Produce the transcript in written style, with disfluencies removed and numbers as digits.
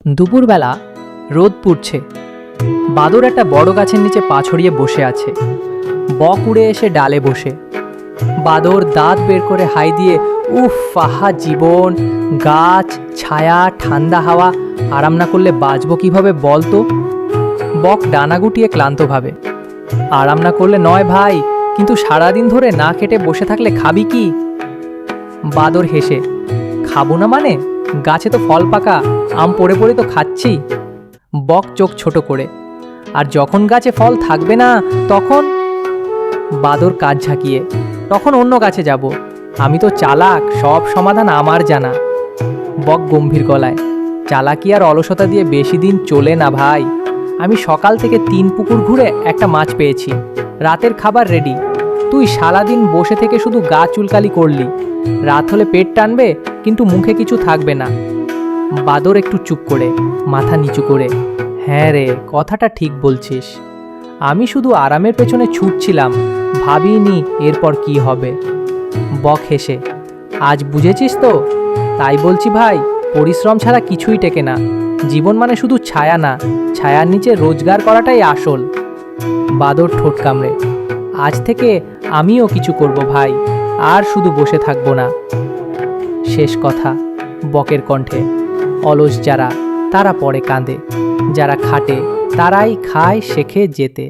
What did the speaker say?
দুপুরবেলা রোদ পুড়ছে। বাদর একটা বড় গাছের নিচে পা ছড়িয়ে বসে আছে। বক উড়ে এসে ডালে বসে। বাদর দাঁত বের করে হাই দিয়ে, উফ আহা জীবন, গাছ, ছায়া, ঠান্ডা হাওয়া, আরাম না করলে বাঁচবো কিভাবে বলতো? বক ডানা গুটিয়ে ক্লান্তভাবে, আরাম না করলে নয় ভাই, কিন্তু সারাদিন ধরে না খেটে বসে থাকলে খাবি কি? বাদর হেসে, খাবো না মানে? গাছে তো ফল পাকা, আম পড়ে পড়ে তো খাচ্ছি। বক চোখ ছোট করে, আর যখন গাছে ফল থাকবে না তখন? বাদর কাজ ঝাঁকিয়ে, তখন অন্য গাছে যাব, আমি তো চালাক, সব সমাধান আমার জানা। বক গম্ভীর গলায়, চালাকি আর অলসতা দিয়ে বেশি দিন চলে না ভাই। আমি সকাল থেকে 3 পুকুর ঘুরে একটা মাছ পেয়েছি, রাতের খাবার রেডি। তুই সারাদিন বসে থেকে শুধু গা চুলকালি করলি। রাত হলে পেট টানবে, কিন্তু মুখে কিছু থাকবে না। বাদর একটু চুপ করে, মাথা নিচু করে, হ্যাঁ রে, কথাটা ঠিক বলছিস। আমি শুধু আরামের পেছনে ছুটছিলাম, ভাবিনি এরপর কি হবে। বক হেসে, আজ বুঝেছিস তো? তাই বলছি ভাই, পরিশ্রম ছাড়া কিছুই টেকে না। জীবন মানে শুধু ছায়া না, ছায়ার নিচে রোজগার করাটাই আসল। বাদর ঠোঁট কামড়ে, আজ থেকে আমিও কিছু করব ভাই, আর শুধু বসে থাকবো না। শেষ কথা বকের কণ্ঠে। অলস যারা, তারা পরে কাঁদে, যারা খাটে তারাই খায় শেখে যেতে।